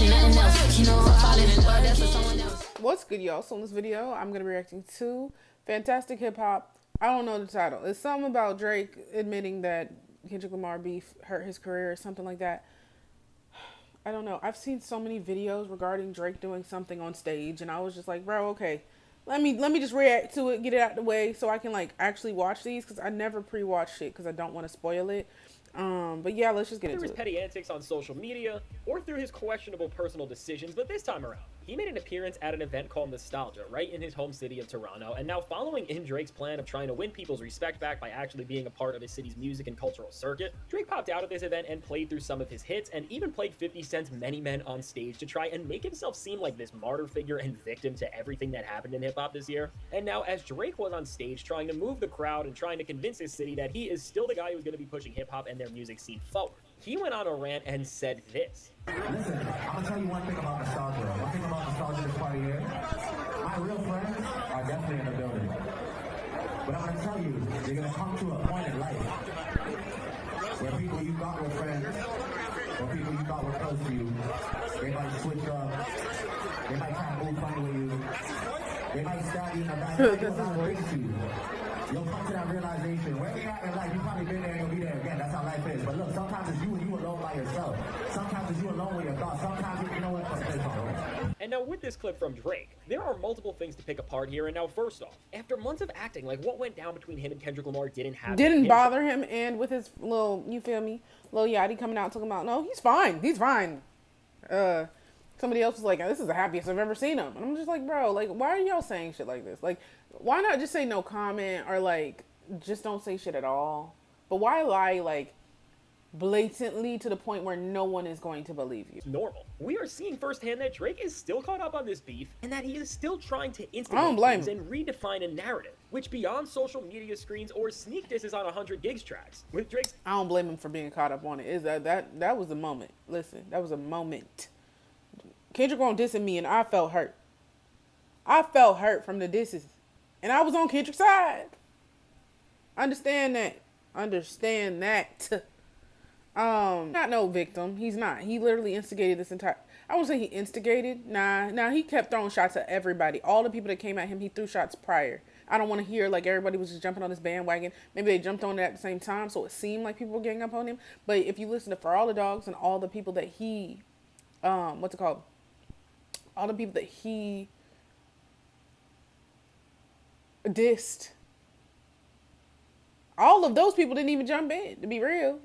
nothing else. You know, I'm falling in love, that's for someone else. What's good, y'all? So in this video, I'm gonna be reacting to Fantastic Hip Hop. I don't know the title. It's something about Drake admitting that Kendrick Lamar beef hurt his career or something like that. I don't know. I've seen so many videos regarding Drake doing something on stage, and I was just like, bro, okay, let me just react to it, get it out of the way, so I can like actually watch these, because I never pre-watch shit because I don't want to spoil it. But yeah, let's just get into it. Through his petty antics on social media, or through his questionable personal decisions, but this time around, he made an appearance at an event called Nostalgia, right in his home city of Toronto, and now following in Drake's plan of trying to win people's respect back by actually being a part of his city's music and cultural circuit, Drake popped out at this event and played through some of his hits, and even played 50 Cent's Many Men on stage to try and make himself seem like this martyr figure and victim to everything that happened in hip-hop this year. And now, as Drake was on stage trying to move the crowd and trying to convince his city that he is still the guy who's going to be pushing hip-hop and their music scene forward, he went on a rant and said this. Listen, I'm gonna tell you one thing about nostalgia. One thing about nostalgia this party here. My real friends are definitely in the building. But I'm gonna tell you, you're gonna come to a point in life where people you thought were friends, or people you thought were close to you, they might switch up, they might kind of move funny with you, they might stab you in the back, they might to you. You'll come to that realization. Where you're at in life, you've probably been there and you'll be there again. That's how life is. But look, sometimes it's you and you alone by yourself. Sometimes it's you alone with your thoughts. Sometimes you know what? And now with this clip from Drake, there are multiple things to pick apart here. And now first off, after months of acting like what went down between him and Kendrick Lamar didn't bother him, and with his little, you feel me, Lil Yachty coming out talking about, no, he's fine. Somebody else was like, this is the happiest I've ever seen him. And I'm just like, bro, like, why are y'all saying shit like this? Like, why not just say no comment, or like, just don't say shit at all? But why lie, like, blatantly to the point where no one is going to believe you? Normal. We are seeing firsthand that Drake is still caught up on this beef, and that he is still trying to instigate things and redefine a narrative, which beyond social media screens or sneak disses on 100 gigs tracks. With Drake's, I don't blame him for being caught up on it. Is that was a moment. Listen, that was a moment. Kendrick won't dissing me, and I felt hurt. I felt hurt from the disses, and I was on Kendrick's side. Understand that. Not no victim. He's not. He literally instigated this entire. I won't say he instigated. Nah. He kept throwing shots at everybody. All the people that came at him, he threw shots prior. I don't want to hear like everybody was just jumping on this bandwagon. Maybe they jumped on it at the same time, so it seemed like people were getting up on him. But if you listen to For All the Dogs and all the people that he, what's it called? All the people that he dissed, all of those people didn't even jump in, to be real.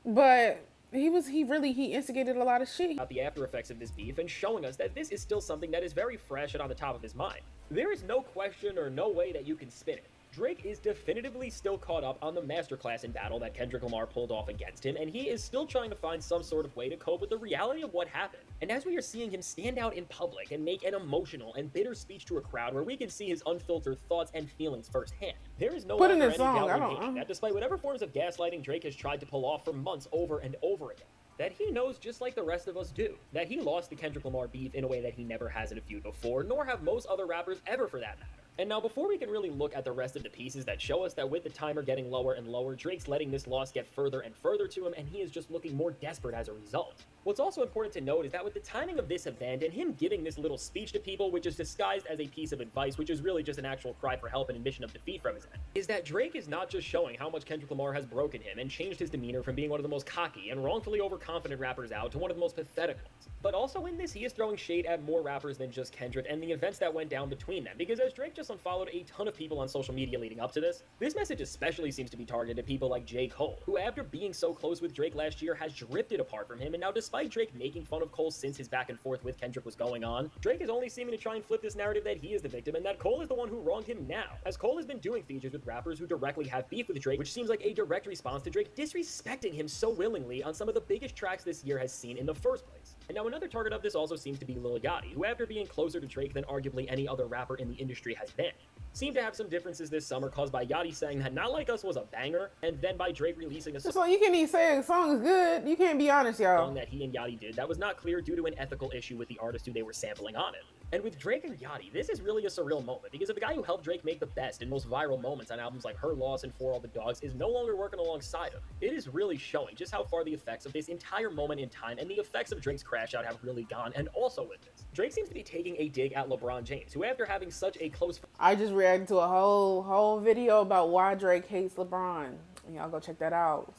But he instigated a lot of shit. About the after effects of this beef and showing us that this is still something that is very fresh and on the top of his mind. There is no question or no way that you can spin it. Drake is definitively still caught up on the masterclass in battle that Kendrick Lamar pulled off against him, and he is still trying to find some sort of way to cope with the reality of what happened. And as we are seeing him stand out in public and make an emotional and bitter speech to a crowd where we can see his unfiltered thoughts and feelings firsthand, there is no longer any doubt or indication that despite whatever forms of gaslighting Drake has tried to pull off for months over and over again, that he knows, just like the rest of us do, that he lost the Kendrick Lamar beef in a way that he never has in a feud before, nor have most other rappers ever for that matter. And now before we can really look at the rest of the pieces that show us that with the timer getting lower and lower, Drake's letting this loss get further and further to him, and he is just looking more desperate as a result. What's also important to note is that with the timing of this event and him giving this little speech to people, which is disguised as a piece of advice, which is really just an actual cry for help and admission of defeat from his end, is that Drake is not just showing how much Kendrick Lamar has broken him and changed his demeanor from being one of the most cocky and wrongfully overconfident rappers out to one of the most pathetic ones. But also in this, he is throwing shade at more rappers than just Kendrick and the events that went down between them, because as Drake just unfollowed a ton of people on social media leading up to this message especially seems to be targeted at people like J. Cole, who after being so close with Drake last year has drifted apart from him, and now despite Drake making fun of Cole since his back and forth with Kendrick was going on, Drake is only seeming to try and flip this narrative that he is the victim and that Cole is the one who wronged him now, as Cole has been doing features with rappers who directly have beef with Drake, which seems like a direct response to Drake disrespecting him so willingly on some of the biggest tracks this year has seen in the first place. And now another target of this also seems to be Lil Yachty, who after being closer to Drake than arguably any other rapper in the industry has been, seemed to have some differences this summer caused by Yachty saying that Not Like Us was a banger, and then by Drake releasing a song. You can't even say a song is good. You can't be honest, y'all. Song that he and Yachty did that was not clear due to an ethical issue with the artist who they were sampling on it. And with Drake and Yachty, this is really a surreal moment, because if the guy who helped Drake make the best and most viral moments on albums like Her Loss and For All the Dogs is no longer working alongside him, it is really showing just how far the effects of this entire moment in time and the effects of Drake's crash out have really gone. And also with this, Drake seems to be taking a dig at LeBron James, who after having such a close... I just reacted to a whole video about why Drake hates LeBron. Y'all go check that out.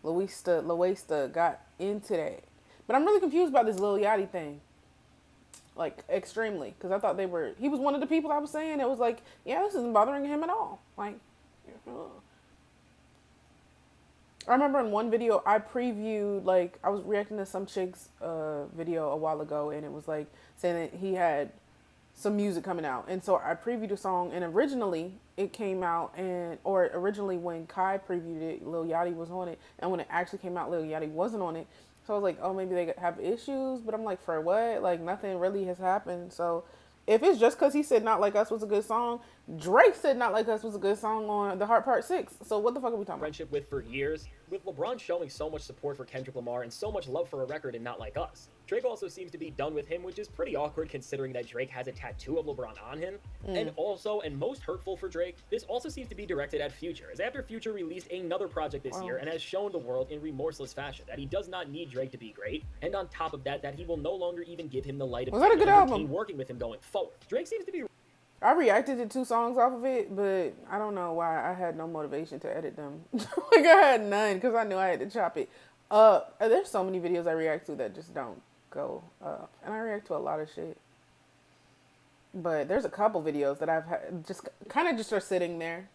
Loesta got into that. But I'm really confused about this Lil Yachty thing. Like, extremely. Because I thought he was one of the people I was saying. It was like, yeah, this isn't bothering him at all. Like, I remember in one video, I previewed, like, I was reacting to some chick's video a while ago. And it was like, saying that he had some music coming out. And so I previewed a song. And originally, it came out. Originally when Kai previewed it, Lil Yachty was on it. And when it actually came out, Lil Yachty wasn't on it. So I was like, oh, maybe they have issues. But I'm like, for what? Like, nothing really has happened. So if it's just because he said Not Like Us was a good song, Drake said Not Like Us was a good song on The Heart Part 6. So what the fuck are we talking about? Friendship with for years, with LeBron showing so much support for Kendrick Lamar and so much love for a record in Not Like Us. Drake also seems to be done with him, which is pretty awkward considering that Drake has a tattoo of LeBron on him. And also, and most hurtful for Drake, this also seems to be directed at Future, as after Future released another project this year and has shown the world in remorseless fashion that he does not need Drake to be great, and on top of that, that he will no longer even give him the light of working with him going forward. Drake seems to be... I reacted to 2 songs off of it, but I don't know why I had no motivation to edit them. Like, I had none, because I knew I had to chop it up. There's so many videos I react to that just don't go up. And I react to a lot of shit. But there's a couple videos that I've had just kind of just are sitting there.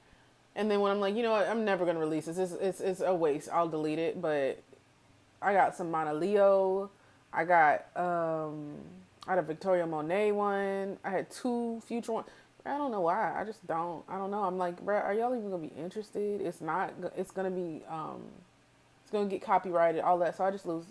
And then when I'm like, you know what, I'm never going to release this. It's a waste. I'll delete it. But I got some Mana Leo. I got I had a Victoria Monet one. I had 2 Future ones. I don't know why. I just don't. I don't know. I'm like, bro, are y'all even going to be interested? It's not. It's going to be, it's going to get copyrighted, all that. So I just lose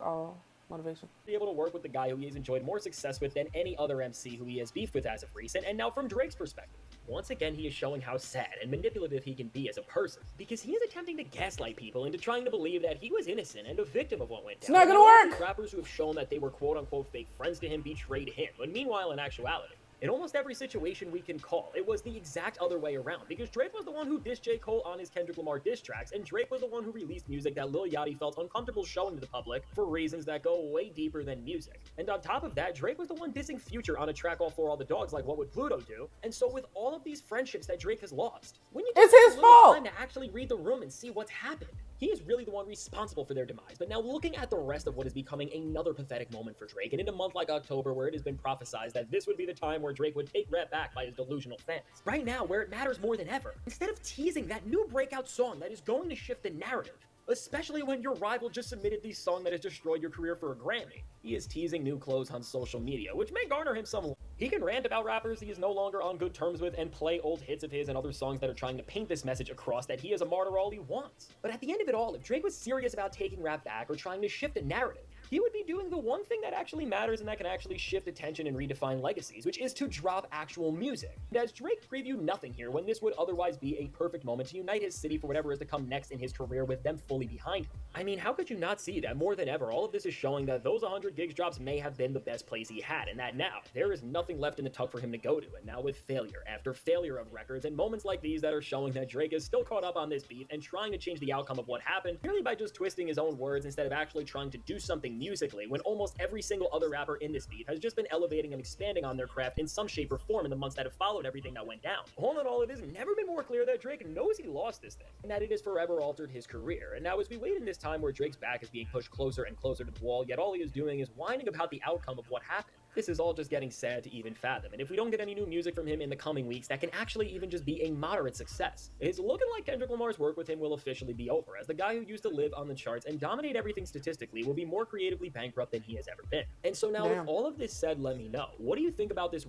all motivation. Be able to work with the guy who he has enjoyed more success with than any other MC who he has beefed with as of recent. And now from Drake's perspective, once again, he is showing how sad and manipulative he can be as a person, because he is attempting to gaslight people into trying to believe that he was innocent and a victim of what went down. It's not gonna work! Rappers who have shown that they were quote-unquote fake friends to him betrayed him, when meanwhile, in actuality, in almost every situation we can call, it was the exact other way around, because Drake was the one who dissed J. Cole on his Kendrick Lamar diss tracks, and Drake was the one who released music that Lil Yachty felt uncomfortable showing to the public for reasons that go way deeper than music. And on top of that, Drake was the one dissing Future on a track All For All the Dogs like What Would Pluto Do? And so with all of these friendships that Drake has lost, when you it's his fault! Time to actually read the room and see what's happened, he is really the one responsible for their demise. But now looking at the rest of what is becoming another pathetic moment for Drake, and in a month like October where it has been prophesized that this would be the time where Drake would take rap back by his delusional fans. Right now, where it matters more than ever, instead of teasing that new breakout song that is going to shift the narrative, especially when your rival just submitted the song that has destroyed your career for a Grammy, he is teasing new clothes on social media, which may garner him some... He can rant about rappers he is no longer on good terms with and play old hits of his and other songs that are trying to paint this message across that he is a martyr all he wants. But at the end of it all, if Drake was serious about taking rap back or trying to shift a narrative, he would be doing the one thing that actually matters and that can actually shift attention and redefine legacies, which is to drop actual music. And as Drake previewed nothing here when this would otherwise be a perfect moment to unite his city for whatever is to come next in his career with them fully behind him. I mean, how could you not see that more than ever, all of this is showing that those 100 gigs drops may have been the best place he had, and that now, there is nothing left in the tuck for him to go to, and now with failure after failure of records and moments like these that are showing that Drake is still caught up on this beef and trying to change the outcome of what happened, merely by just twisting his own words instead of actually trying to do something musically, when almost every single other rapper in this beef has just been elevating and expanding on their craft in some shape or form in the months that have followed everything that went down. All in all, it has never been more clear that Drake knows he lost this thing, and that it has forever altered his career. And now as we wait in this time where Drake's back is being pushed closer and closer to the wall, yet all he is doing is whining about the outcome of what happened. This is all just getting sad to even fathom, and if we don't get any new music from him in the coming weeks that can actually even just be a moderate success, it's looking like Kendrick Lamar's work with him will officially be over, as the guy who used to live on the charts and dominate everything statistically will be more creatively bankrupt than he has ever been. And so now with all of this said, let me know, what do you think about this?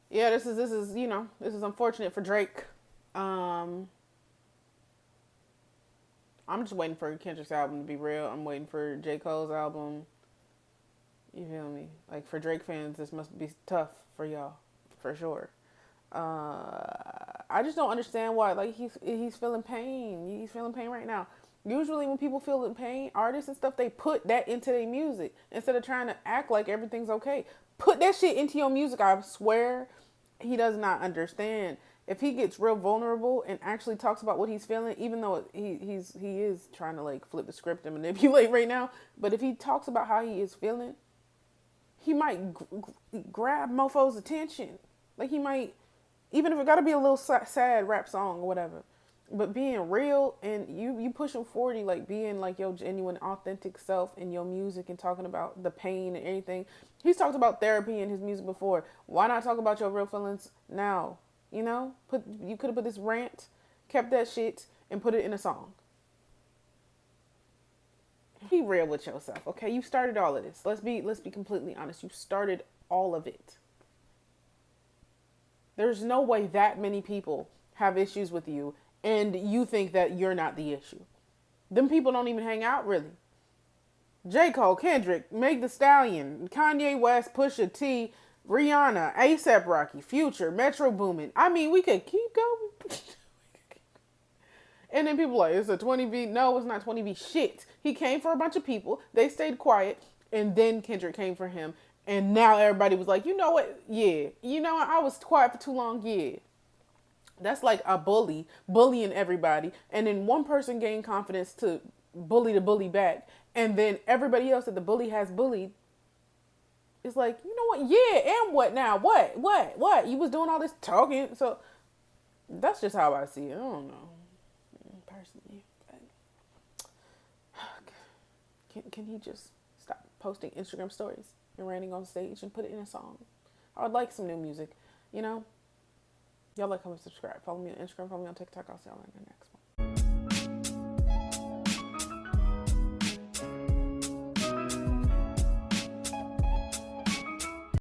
Yeah, this is you know, this is unfortunate for Drake. I'm just waiting for Kendrick's album to be real. I'm waiting for J. Cole's album. You feel me? Like, for Drake fans, this must be tough for y'all, for sure. I just don't understand why. Like, he's feeling pain. He's feeling pain right now. Usually when people feel in pain, artists and stuff, they put that into their music instead of trying to act like everything's okay. Put that shit into your music. I swear he does not understand. If he gets real vulnerable and actually talks about what he's feeling, even though he is trying to like flip the script and manipulate right now, but if he talks about how he is feeling, he might grab mofo's attention. Like he might, even if it got to be a little sad rap song or whatever. But being real and you pushing 40, like being like your genuine, authentic self in your music and talking about the pain and everything. He's talked about therapy in his music before. Why not talk about your real feelings now? You know, you could have put this rant, kept that shit, and put it in a song. Be real with yourself, okay? You started all of this. Let's be completely honest. You started all of it. There's no way that many people have issues with you and you think that you're not the issue. Them people don't even hang out really. J. Cole, Kendrick, Meg Thee Stallion, Kanye West, Pusha T, Rihanna, A$AP Rocky, Future, Metro Boomin. I mean, we could keep going. And then people are like, it's a 20B. No, it's not 20B shit. He came for a bunch of people. They stayed quiet. And then Kendrick came for him. And now everybody was like, you know what? Yeah. You know what? I was quiet for too long. Yeah. That's like a bully bullying everybody. And then one person gained confidence to bully the bully back. And then everybody else that the bully has bullied is like, you know what? Yeah. And what now? What? You was doing all this talking. So that's just how I see it. I don't know. Personally. Can he just stop posting Instagram stories and ranting on stage and put it in a song? I would like some new music, you know? Y'all like, comment, subscribe. Follow me on Instagram, follow me on TikTok. I'll see y'all in the next one.